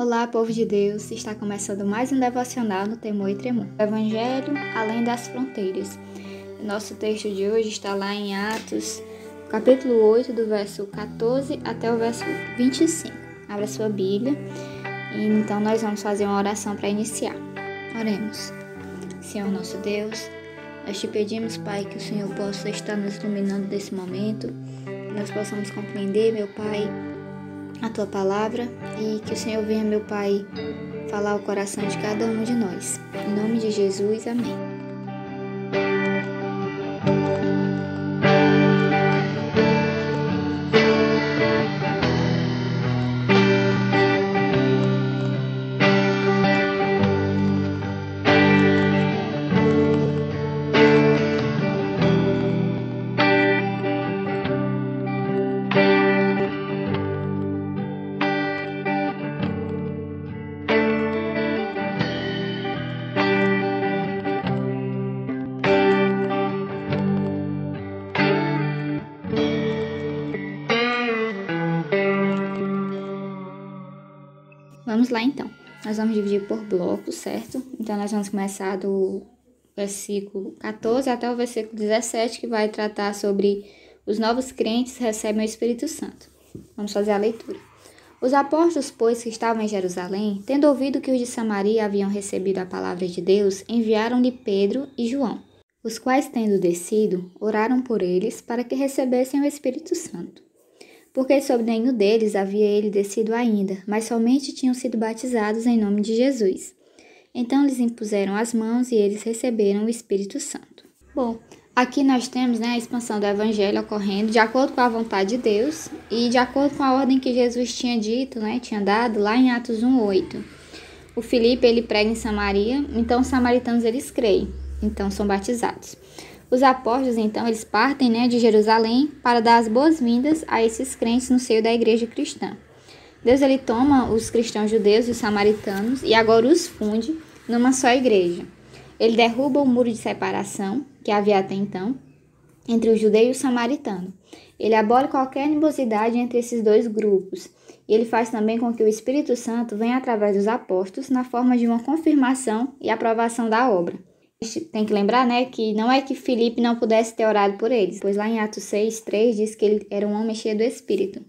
Olá, povo de Deus! Está começando mais um devocional no Temor e Tremor. O Evangelho além das fronteiras. O nosso texto de hoje está lá em Atos, capítulo 8, do verso 14 até o verso 25. Abra sua Bíblia e então nós vamos fazer uma oração para iniciar. Oremos. Senhor nosso Deus, nós te pedimos, Pai, que o Senhor possa estar nos iluminando nesse momento, que nós possamos compreender, meu Pai, a Tua palavra e que o Senhor venha, meu Pai, falar ao coração de cada um de nós. Em nome de Jesus, amém. Vamos lá então, nós vamos dividir por blocos, certo? Então nós vamos começar do versículo 14 até o versículo 17, que vai tratar sobre os novos crentes recebem o Espírito Santo. Vamos fazer a leitura. Os apóstolos, pois, que estavam em Jerusalém, tendo ouvido que os de Samaria haviam recebido a palavra de Deus, enviaram-lhe Pedro e João, os quais, tendo descido, oraram por eles para que recebessem o Espírito Santo. Porque sobre nenhum deles havia ele descido ainda, mas somente tinham sido batizados em nome de Jesus. Então lhes impuseram as mãos e eles receberam o Espírito Santo. Bom, aqui nós temos a expansão do Evangelho ocorrendo de acordo com a vontade de Deus e de acordo com a ordem que Jesus tinha dito, tinha dado lá em Atos 1:8. O Filipe, ele prega em Samaria, então os samaritanos eles creem, então são batizados. Os apóstolos, então, eles partem de Jerusalém para dar as boas-vindas a esses crentes no seio da igreja cristã. Deus, ele toma os cristãos judeus e os samaritanos e agora os funde numa só igreja. Ele derruba o muro de separação que havia até então entre o judeu e o samaritano. Ele abole qualquer animosidade entre esses dois grupos. E ele faz também com que o Espírito Santo venha através dos apóstolos na forma de uma confirmação e aprovação da obra. A gente tem que lembrar, que não é que Filipe não pudesse ter orado por eles, pois lá em Atos 6:3 diz que ele era um homem cheio do Espírito.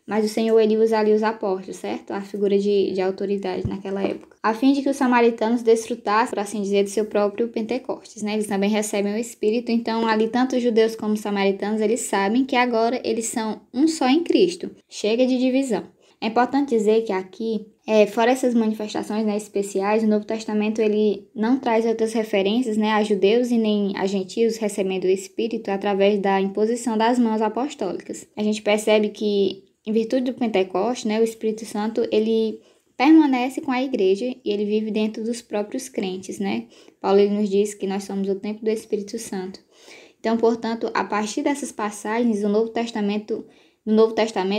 Mas o Senhor, ele usa ali os apóstolos, certo? A figura de autoridade naquela época. A fim de que os samaritanos desfrutassem, por assim dizer, do seu próprio Pentecostes, Eles também recebem o Espírito, então ali tanto os judeus como os samaritanos, eles sabem que agora eles são um só em Cristo. Chega de divisão. É importante dizer que aqui, fora essas manifestações especiais, o Novo Testamento ele não traz outras referências a judeus e nem a gentios recebendo o Espírito através da imposição das mãos apostólicas. A gente percebe que, em virtude do Pentecostes, o Espírito Santo ele permanece com a igreja e ele vive dentro dos próprios crentes. Paulo ele nos diz que nós somos o templo do Espírito Santo. Então, portanto, a partir dessas passagens no Novo Testamento,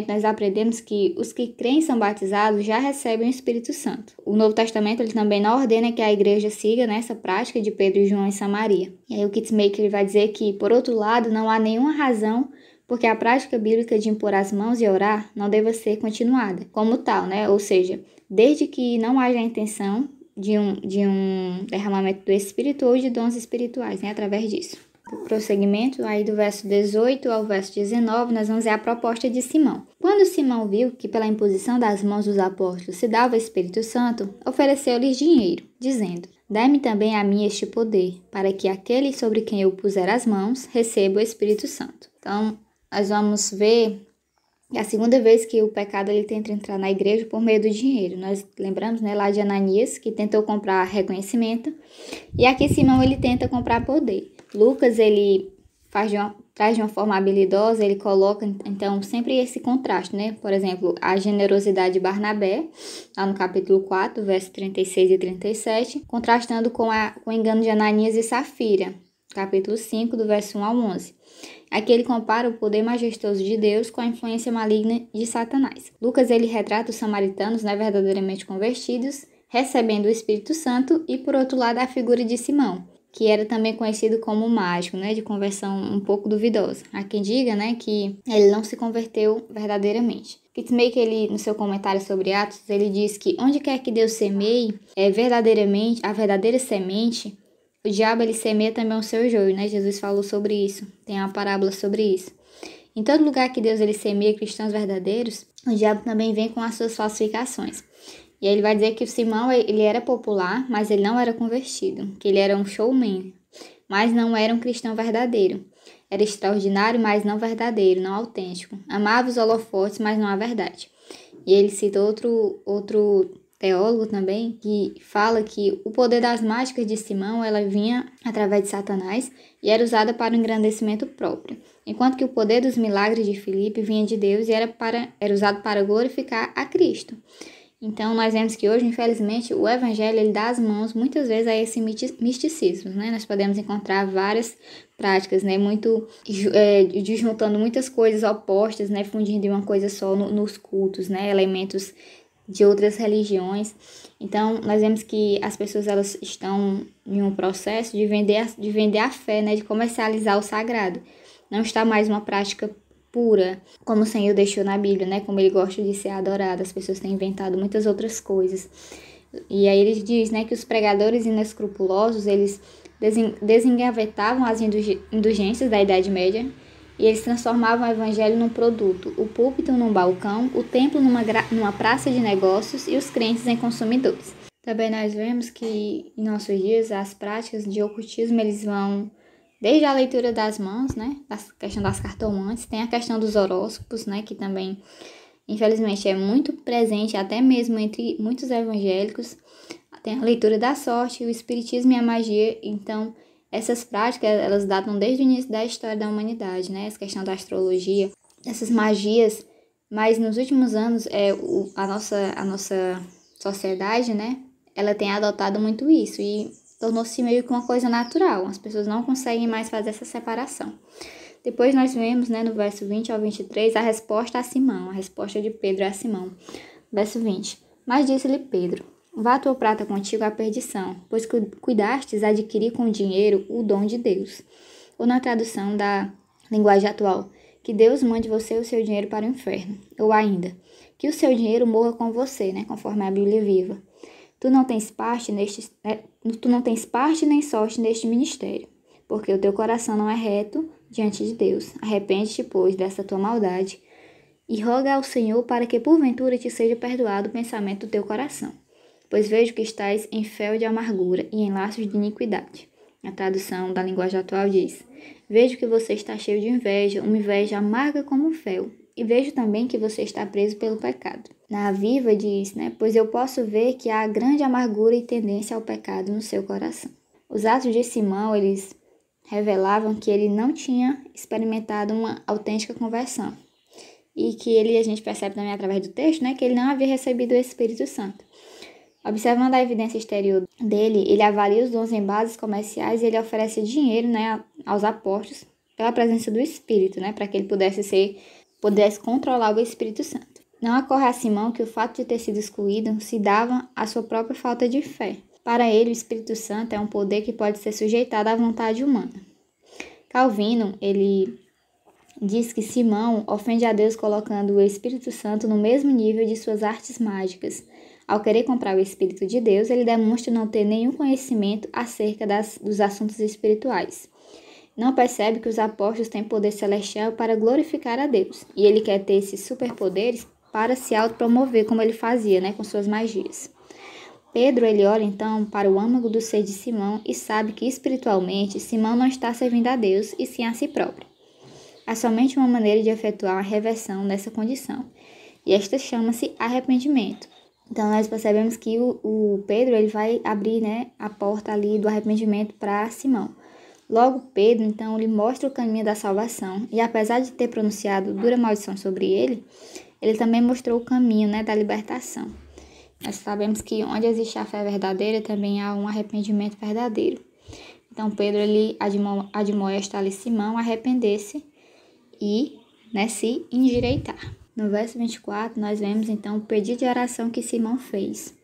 nós aprendemos que os que creem e são batizados já recebem o Espírito Santo. O Novo Testamento ele também não ordena que a igreja siga nessa prática de Pedro e João em Samaria. E aí o Kitzmaker ele vai dizer que, por outro lado, não há nenhuma razão porque a prática bíblica de impor as mãos e orar não deva ser continuada como tal, Ou seja, desde que não haja a intenção de um derramamento do Espírito ou de dons espirituais, através disso. O prosseguimento, aí do verso 18 ao verso 19, nós vamos ver a proposta de Simão. Quando Simão viu que pela imposição das mãos dos apóstolos se dava o Espírito Santo, ofereceu-lhes dinheiro, dizendo: Dai-me também a mim este poder, para que aquele sobre quem eu puser as mãos receba o Espírito Santo. Então, nós vamos ver a segunda vez que o pecado ele tenta entrar na igreja por meio do dinheiro. Nós lembramos lá de Ananias, que tentou comprar reconhecimento, e aqui Simão ele tenta comprar poder. Lucas, ele traz de uma forma habilidosa, ele coloca, então, sempre esse contraste, Por exemplo, a generosidade de Barnabé, lá no capítulo 4, versos 36 e 37, contrastando com o engano de Ananias e Safira, capítulo 5, do verso 1 ao 11. Aqui ele compara o poder majestoso de Deus com a influência maligna de Satanás. Lucas, ele retrata os samaritanos, verdadeiramente convertidos, recebendo o Espírito Santo, e, por outro lado, a figura de Simão, que era também conhecido como mágico, de conversão um pouco duvidosa. Há quem diga, que ele não se converteu verdadeiramente. Fitzmaker, ele, no seu comentário sobre Atos, ele diz que onde quer que Deus semeie, verdadeiramente, a verdadeira semente, o diabo ele semeia também o seu joio, né? Jesus falou sobre isso, tem uma parábola sobre isso. Em todo lugar que Deus ele semeia cristãos verdadeiros, o diabo também vem com as suas falsificações. E aí ele vai dizer que o Simão ele era popular, mas ele não era convertido, que ele era um showman, mas não era um cristão verdadeiro. Era extraordinário, mas não verdadeiro, não autêntico. Amava os holofotes, mas não a verdade. E ele cita outro teólogo também, que fala que o poder das mágicas de Simão, ela vinha através de Satanás e era usada para o engrandecimento próprio, enquanto que o poder dos milagres de Filipe vinha de Deus e era usado para glorificar a Cristo. Então, nós vemos que hoje, infelizmente, o evangelho ele dá as mãos muitas vezes a esse misticismo, né? Nós podemos encontrar várias práticas, né? Juntando muitas coisas opostas, né? Fundindo em uma coisa só nos cultos, né? Elementos de outras religiões. Então, nós vemos que as pessoas elas estão em um processo de vender a fé, né? De comercializar o sagrado. Não está mais uma prática pura, como o Senhor deixou na Bíblia, né? Como ele gosta de ser adorado. As pessoas têm inventado muitas outras coisas. E aí ele diz, né, que os pregadores inescrupulosos, eles desengavetavam as indulgências da Idade Média e eles transformavam o evangelho num produto, o púlpito num balcão, o templo numa praça de negócios e os crentes em consumidores. Também nós vemos que em nossos dias as práticas de ocultismo eles vão desde a leitura das mãos, né, a questão das cartomantes, tem a questão dos horóscopos, né, que também, infelizmente, é muito presente até mesmo entre muitos evangélicos. Tem a leitura da sorte, o espiritismo e a magia. Então, essas práticas, elas datam desde o início da história da humanidade, né, essa questão da astrologia, essas magias, mas nos últimos anos, a nossa sociedade, né, ela tem adotado muito isso e tornou-se meio que uma coisa natural. As pessoas não conseguem mais fazer essa separação. Depois nós vemos, né, no verso 20 ao 23, a resposta a Simão, a resposta de Pedro a Simão. Verso 20. Mas disse-lhe Pedro, vá a tua prata contigo à perdição, pois cuidastes adquirir com dinheiro o dom de Deus. Ou na tradução da linguagem atual, que Deus mande você o seu dinheiro para o inferno. Ou ainda, que o seu dinheiro morra com você, né, conforme a Bíblia viva. Tu não tens parte nem sorte neste ministério, porque o teu coração não é reto diante de Deus. Arrepende-te, pois, dessa tua maldade, e roga ao Senhor para que porventura te seja perdoado o pensamento do teu coração. Pois vejo que estás em fel de amargura e em laços de iniquidade. A tradução da linguagem atual diz, vejo que você está cheio de inveja, uma inveja amarga como fel. E vejo também que você está preso pelo pecado. Na Viva diz, né? Pois eu posso ver que há grande amargura e tendência ao pecado no seu coração. Os atos de Simão, eles revelavam que ele não tinha experimentado uma autêntica conversão. E que a gente percebe também através do texto, né? Que ele não havia recebido o Espírito Santo. Observando a evidência exterior dele, ele avalia os dons em bases comerciais e ele oferece dinheiro, né, aos apóstolos pela presença do Espírito, né? Para que ele pudesse controlar o Espírito Santo. Não ocorre a Simão que o fato de ter sido excluído se dava à sua própria falta de fé. Para ele, o Espírito Santo é um poder que pode ser sujeitado à vontade humana. Calvino, ele diz que Simão ofende a Deus colocando o Espírito Santo no mesmo nível de suas artes mágicas. Ao querer comprar o Espírito de Deus, ele demonstra não ter nenhum conhecimento acerca dos assuntos espirituais. Não percebe que os apóstolos têm poder celestial para glorificar a Deus. E ele quer ter esses superpoderes para se autopromover, como ele fazia, né, com suas magias. Pedro, ele olha então para o âmago do ser de Simão e sabe que espiritualmente Simão não está servindo a Deus e sim a si próprio. Há somente uma maneira de efetuar a reversão dessa condição. E esta chama-se arrependimento. Então nós percebemos que o Pedro ele vai abrir, né, a porta ali do arrependimento para Simão. Logo, Pedro, então, ele mostra o caminho da salvação e, apesar de ter pronunciado dura maldição sobre ele também mostrou o caminho, né, da libertação. Nós sabemos que onde existe a fé verdadeira, também há um arrependimento verdadeiro. Então, Pedro, ele admoesta ali Simão a arrepender-se e, né, se endireitar. No verso 24, nós vemos, então, o pedido de oração que Simão fez.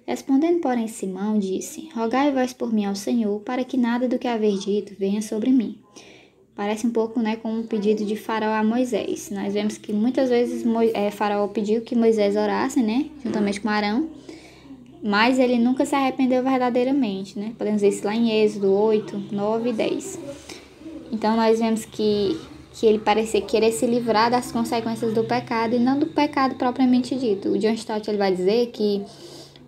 Respondendo, porém, Simão disse, rogai vós por mim ao Senhor, para que nada do que haver dito venha sobre mim. Parece um pouco, né, com um pedido de Faraó a Moisés. Nós vemos que muitas vezes Faraó pediu que Moisés orasse, né, juntamente com Arão, mas ele nunca se arrependeu verdadeiramente, né? Podemos ver isso lá em Êxodo 8, 9 e 10. Então nós vemos que ele parecia querer se livrar das consequências do pecado e não do pecado propriamente dito. O John Stott ele vai dizer que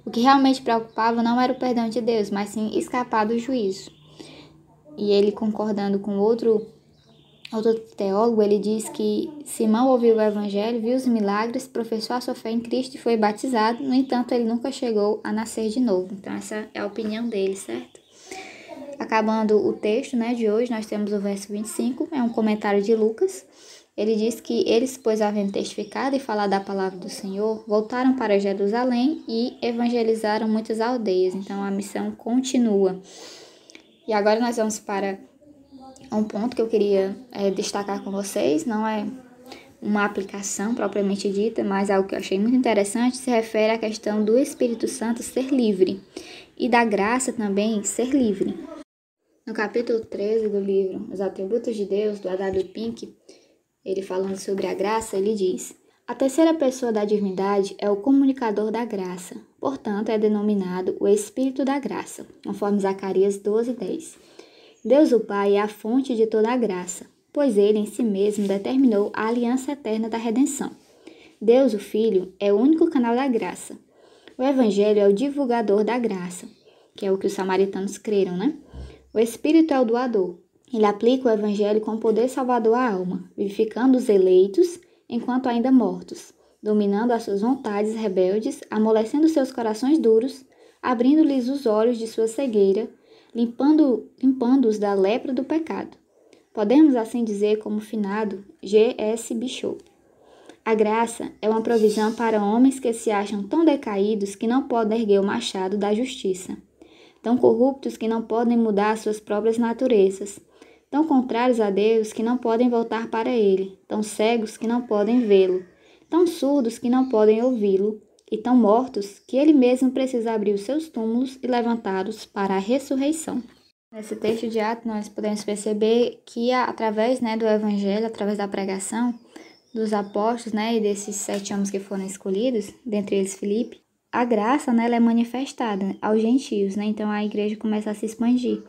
o que realmente preocupava não era o perdão de Deus, mas sim escapar do juízo. E ele, concordando com outro teólogo, ele diz que Simão ouviu o evangelho, viu os milagres, professou a sua fé em Cristo e foi batizado. No entanto, ele nunca chegou a nascer de novo. Então essa é a opinião dele, certo? Acabando o texto, né, de hoje, nós temos o verso 25, é um comentário de Lucas. Ele diz que eles, pois, havendo testificado e falado da palavra do Senhor, voltaram para Jerusalém e evangelizaram muitas aldeias. Então a missão continua. E agora nós vamos para um ponto que eu queria destacar com vocês. Não é uma aplicação propriamente dita, mas algo que eu achei muito interessante, se refere à questão do Espírito Santo ser livre e da graça também ser livre. No capítulo 13 do livro Os Atributos de Deus, do A.W. Pink, ele falando sobre a graça, ele diz: a terceira pessoa da divindade é o comunicador da graça, portanto é denominado o Espírito da Graça, conforme Zacarias 12:10. Deus o Pai é a fonte de toda a graça, pois ele em si mesmo determinou a aliança eterna da redenção. Deus o Filho é o único canal da graça. O Evangelho é o divulgador da graça, que é o que os samaritanos creram, né? O Espírito é o doador. Ele aplica o Evangelho com poder salvador à alma, vivificando os eleitos enquanto ainda mortos, dominando as suas vontades rebeldes, amolecendo seus corações duros, abrindo-lhes os olhos de sua cegueira, limpando-os da lepra do pecado. Podemos assim dizer como o finado G.S. Bishop. A graça é uma provisão para homens que se acham tão decaídos que não podem erguer o machado da justiça, tão corruptos que não podem mudar suas próprias naturezas, tão contrários a Deus que não podem voltar para Ele, tão cegos que não podem vê-lo, tão surdos que não podem ouvi-lo, e tão mortos que Ele mesmo precisa abrir os seus túmulos e levantá-los para a ressurreição. Nesse texto de Atos, nós podemos perceber que através do Evangelho, através da pregação dos apóstolos, e desses 7 homens que foram escolhidos, dentre eles Filipe, a graça, ela é manifestada aos gentios, então a igreja começa a se expandir.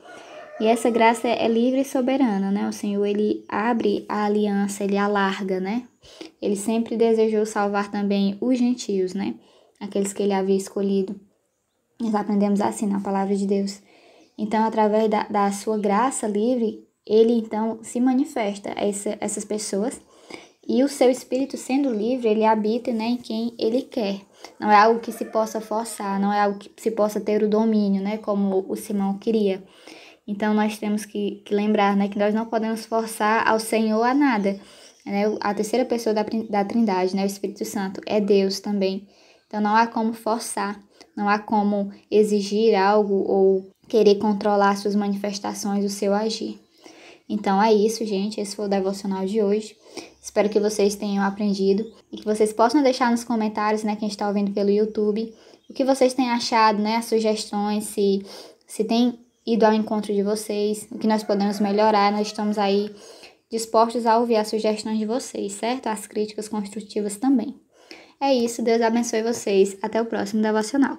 E essa graça é livre e soberana, O Senhor, ele abre a aliança, ele alarga, Ele sempre desejou salvar também os gentios, Aqueles que ele havia escolhido. Nós aprendemos assim na palavra de Deus. Então, através da sua graça livre, ele então se manifesta a essas pessoas. E o seu espírito sendo livre, ele habita em quem ele quer. Não é algo que se possa forçar, não é algo que se possa ter o domínio, como o Simão queria. Então, nós temos que lembrar, que nós não podemos forçar ao Senhor a nada. A terceira pessoa da Trindade, o Espírito Santo, é Deus também. Então, não há como forçar, não há como exigir algo ou querer controlar suas manifestações, o seu agir. Então, é isso, gente. Esse foi o devocional de hoje. Espero que vocês tenham aprendido e que vocês possam deixar nos comentários, quem está ouvindo pelo YouTube, o que vocês têm achado, as sugestões, se tem ido ao encontro de vocês, o que nós podemos melhorar. Nós estamos aí dispostos a ouvir as sugestões de vocês, certo? As críticas construtivas também. É isso, Deus abençoe vocês. Até o próximo devocional.